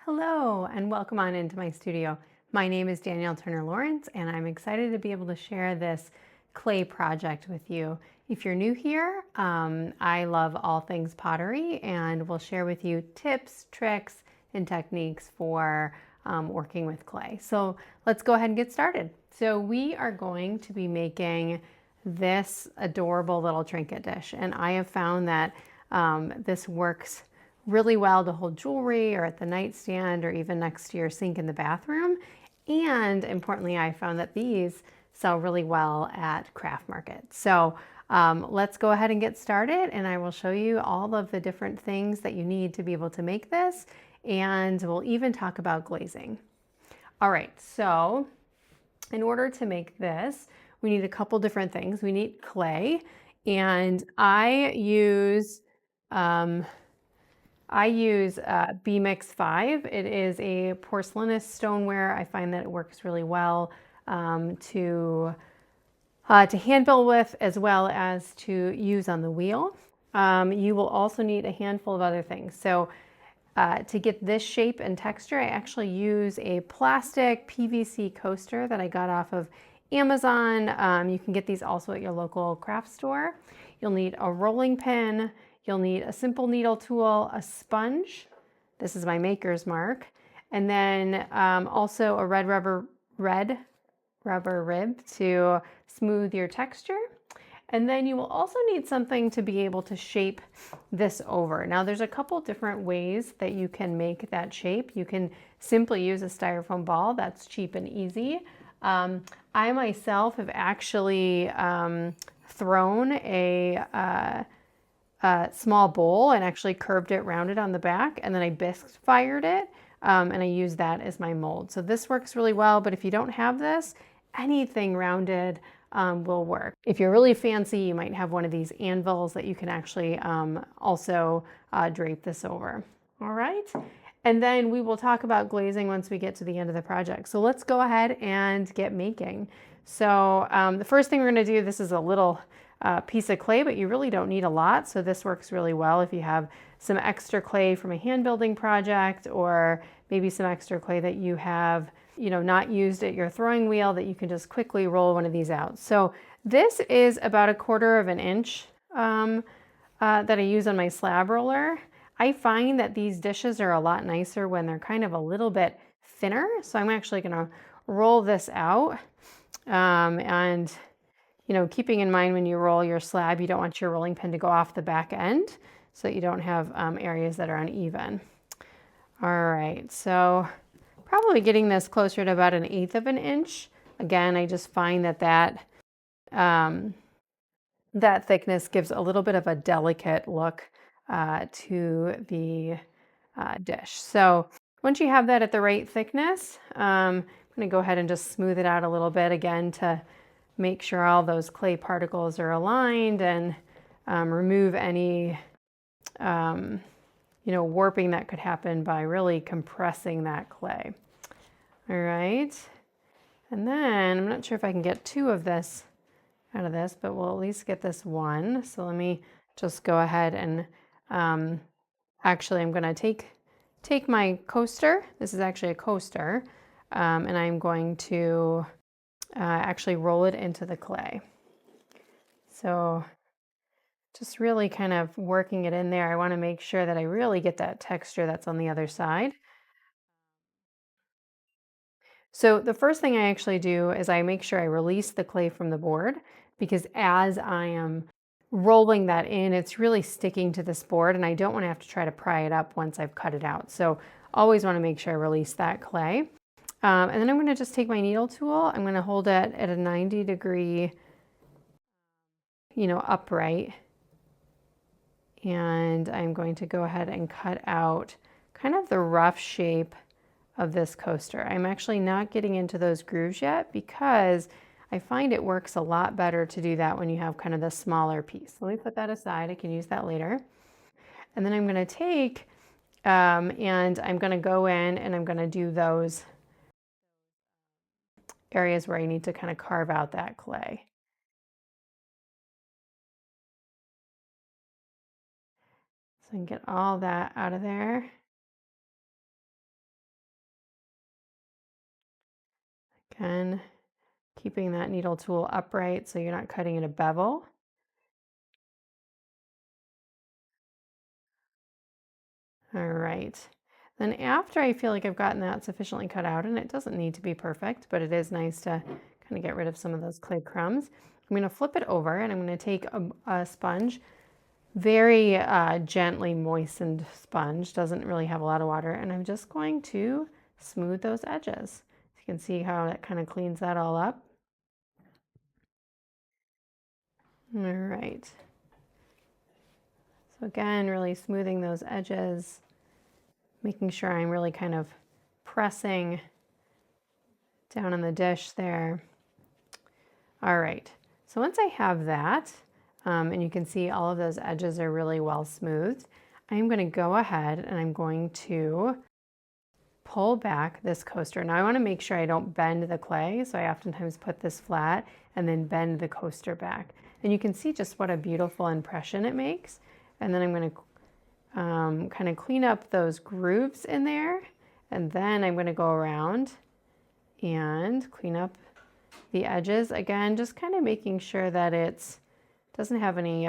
Hello and welcome on into my studio. My name is Danielle Turner Lawrence and I'm excited to be able to share this clay project with you. If you're new here, I love all things pottery and will share with you tips, tricks, and techniques for working with clay. So let's go ahead and get started. So we are going to be making this adorable little trinket dish, and I have found that this works really well to hold jewelry or at the nightstand or even next to your sink in the bathroom. And importantly, I found that these sell really well at craft markets. So let's go ahead and get started, and I will show you all of the different things that you need to be able to make this, and we'll even talk about glazing. All right, so in order to make this, we need a couple different things. We need clay, and I use B-Mix 5. It is a porcelainous stoneware. I find that it works really well to hand build with, as well as to use on the wheel. You will also need a handful of other things. So to get this shape and texture, I actually use a plastic PVC coaster that I got off of Amazon. You can get these also at your local craft store. You'll need a rolling pin. You'll need a simple needle tool, a sponge. This is my maker's mark. And then also a red rubber rib to smooth your texture. And then you will also need something to be able to shape this over. Now there's a couple different ways that you can make that shape. You can simply use a styrofoam ball. That's cheap and easy. I myself have actually thrown a small bowl and actually curved it rounded on the back, and then I bisque fired it, and I use that as my mold. So this works really well, but if you don't have this, anything rounded will work. If you're really fancy, you might have one of these anvils that you can actually also drape this over. All right. And then we will talk about glazing once we get to the end of the project. So let's go ahead and get making. So the first thing we're going to do, this is a little piece of clay, but you really don't need a lot. So this works really well if you have some extra clay from a hand building project, or maybe some extra clay that you have, not used at your throwing wheel, that you can just quickly roll one of these out. So this is about 1/4 of an inch that I use on my slab roller. I find that these dishes are a lot nicer when they're kind of a little bit thinner. So I'm actually going to roll this out. And keeping in mind when you roll your slab, you don't want your rolling pin to go off the back end so that you don't have areas that are uneven. All right, so probably getting this closer to about 1/8 of an inch. Again, I just find that thickness gives a little bit of a delicate look to the dish. So once you have that at the right thickness, I'm going to go ahead and just smooth it out a little bit again to make sure all those clay particles are aligned, and remove any warping that could happen by really compressing that clay. All right. And then I'm not sure if I can get 2 of this out of this, but we'll at least get this one. So let me just go ahead and actually I'm going to take my coaster. This is actually a coaster, and I'm going to actually roll it into the clay. So just really kind of working it in there. I want to make sure that I really get that texture that's on the other side. So the first thing I actually do is I make sure I release the clay from the board, because as I am rolling that in, it's really sticking to this board, and I don't want to have to try to pry it up once I've cut it out. So always want to make sure I release that clay. And then I'm going to just take my needle tool. I'm going to hold it at a 90-degree, upright. And I'm going to go ahead and cut out kind of the rough shape of this coaster. I'm actually not getting into those grooves yet, because I find it works a lot better to do that when you have kind of the smaller piece. Let me put that aside. I can use that later. And then I'm going to take and I'm going to go in and I'm going to do those areas where I need to kind of carve out that clay. So I can get all that out of there. Again, keeping that needle tool upright so you're not cutting at a bevel. All right. Then after I feel like I've gotten that sufficiently cut out, and it doesn't need to be perfect, but it is nice to kind of get rid of some of those clay crumbs, I'm going to flip it over and I'm going to take a sponge, very gently moistened sponge, doesn't really have a lot of water, and I'm just going to smooth those edges. You can see how it kind of cleans that all up. All right. So again, really smoothing those edges, making sure I'm really kind of pressing down on the dish there. All right, so once I have that, and you can see all of those edges are really well smoothed, I'm going to go ahead and I'm going to pull back this coaster. Now I want to make sure I don't bend the clay, so I oftentimes put this flat and then bend the coaster back. And you can see just what a beautiful impression it makes. And then I'm going to kind of clean up those grooves in there, and then I'm going to go around and clean up the edges. Again, just kind of making sure that it doesn't have any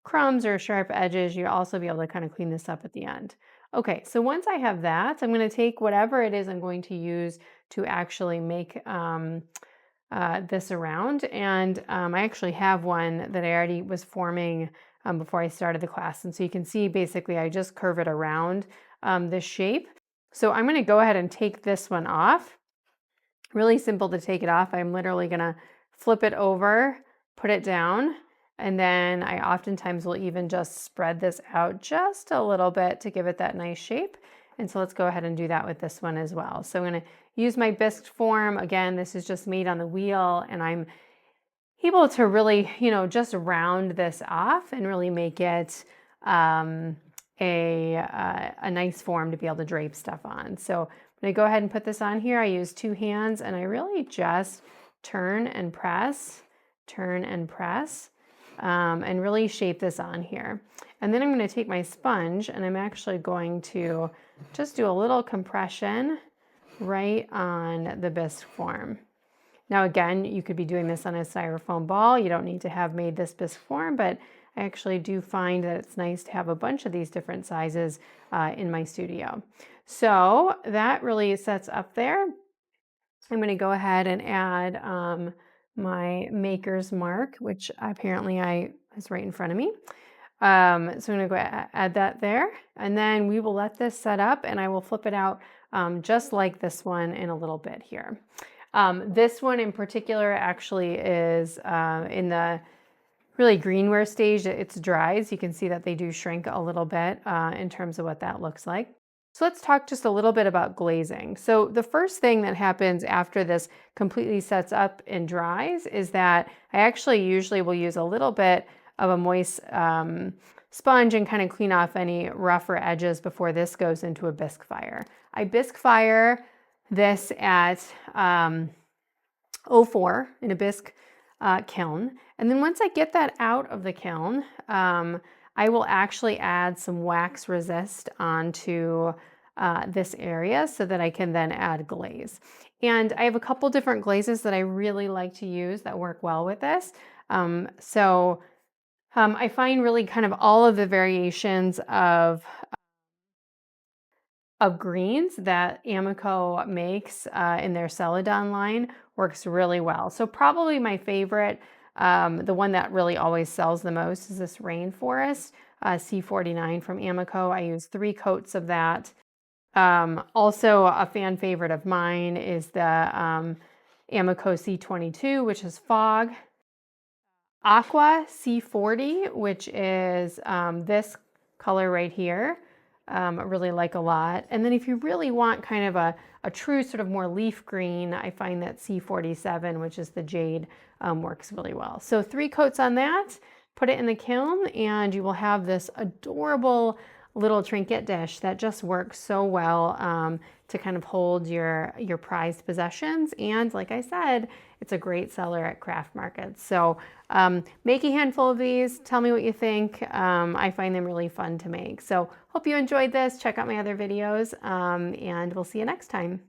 crumbs or sharp edges. You'll also be able to kind of clean this up at the end. Okay, so once I have that, I'm going to take whatever it is I'm going to use to actually make this around. And I actually have one that I already was forming before I started the class. And so you can see basically I just curve it around this shape. So I'm going to go ahead and take this one off. Really simple to take it off. I'm literally going to flip it over, put it down, and then I oftentimes will even just spread this out just a little bit to give it that nice shape. And so let's go ahead and do that with this one as well. So I'm going to use my bisque form. Again, this is just made on the wheel, and I'm able to really, just round this off and really make it a nice form to be able to drape stuff on. So I'm going to go ahead and put this on here. I use 2 hands, and I really just turn and press, and really shape this on here. And then I'm going to take my sponge, and I'm actually going to just do a little compression right on the bisque form. Now again, you could be doing this on a styrofoam ball. You don't need to have made this bisque form, but I actually do find that it's nice to have a bunch of these different sizes in my studio. So that really sets up there. I'm going to go ahead and add my maker's mark, which apparently is right in front of me. So I'm going to go add that there, and then we will let this set up, and I will flip it out just like this one in a little bit here. This one in particular actually is in the really greenware stage. It's dry, so you can see that they do shrink a little bit in terms of what that looks like. So let's talk just a little bit about glazing. So the first thing that happens after this completely sets up and dries is that I actually usually will use a little bit of a moist sponge and kind of clean off any rougher edges before this goes into a bisque fire. I bisque fire this at 04 in a bisque kiln. And then once I get that out of the kiln, I will actually add some wax resist onto this area so that I can then add glaze. And I have a couple different glazes that I really like to use that work well with this. I find really kind of all of the variations of greens that Amico makes in their Celadon line works really well. So probably my favorite, the one that really always sells the most, is this Rainforest C49 from Amico. I use 3 coats of that. Also a fan favorite of mine is the Amico C22, which is Fog. Aqua C40, which is this color right here. I really like a lot. And then if you really want kind of a true sort of more leaf green, I find that C47, which is the jade, works really well. So 3 coats on that, put it in the kiln, and you will have this adorable little trinket dish that just works so well to kind of hold your prized possessions. And like I said, it's a great seller at craft markets. So make a handful of these. Tell me what you think. I find them really fun to make. So hope you enjoyed this. Check out my other videos, and we'll see you next time.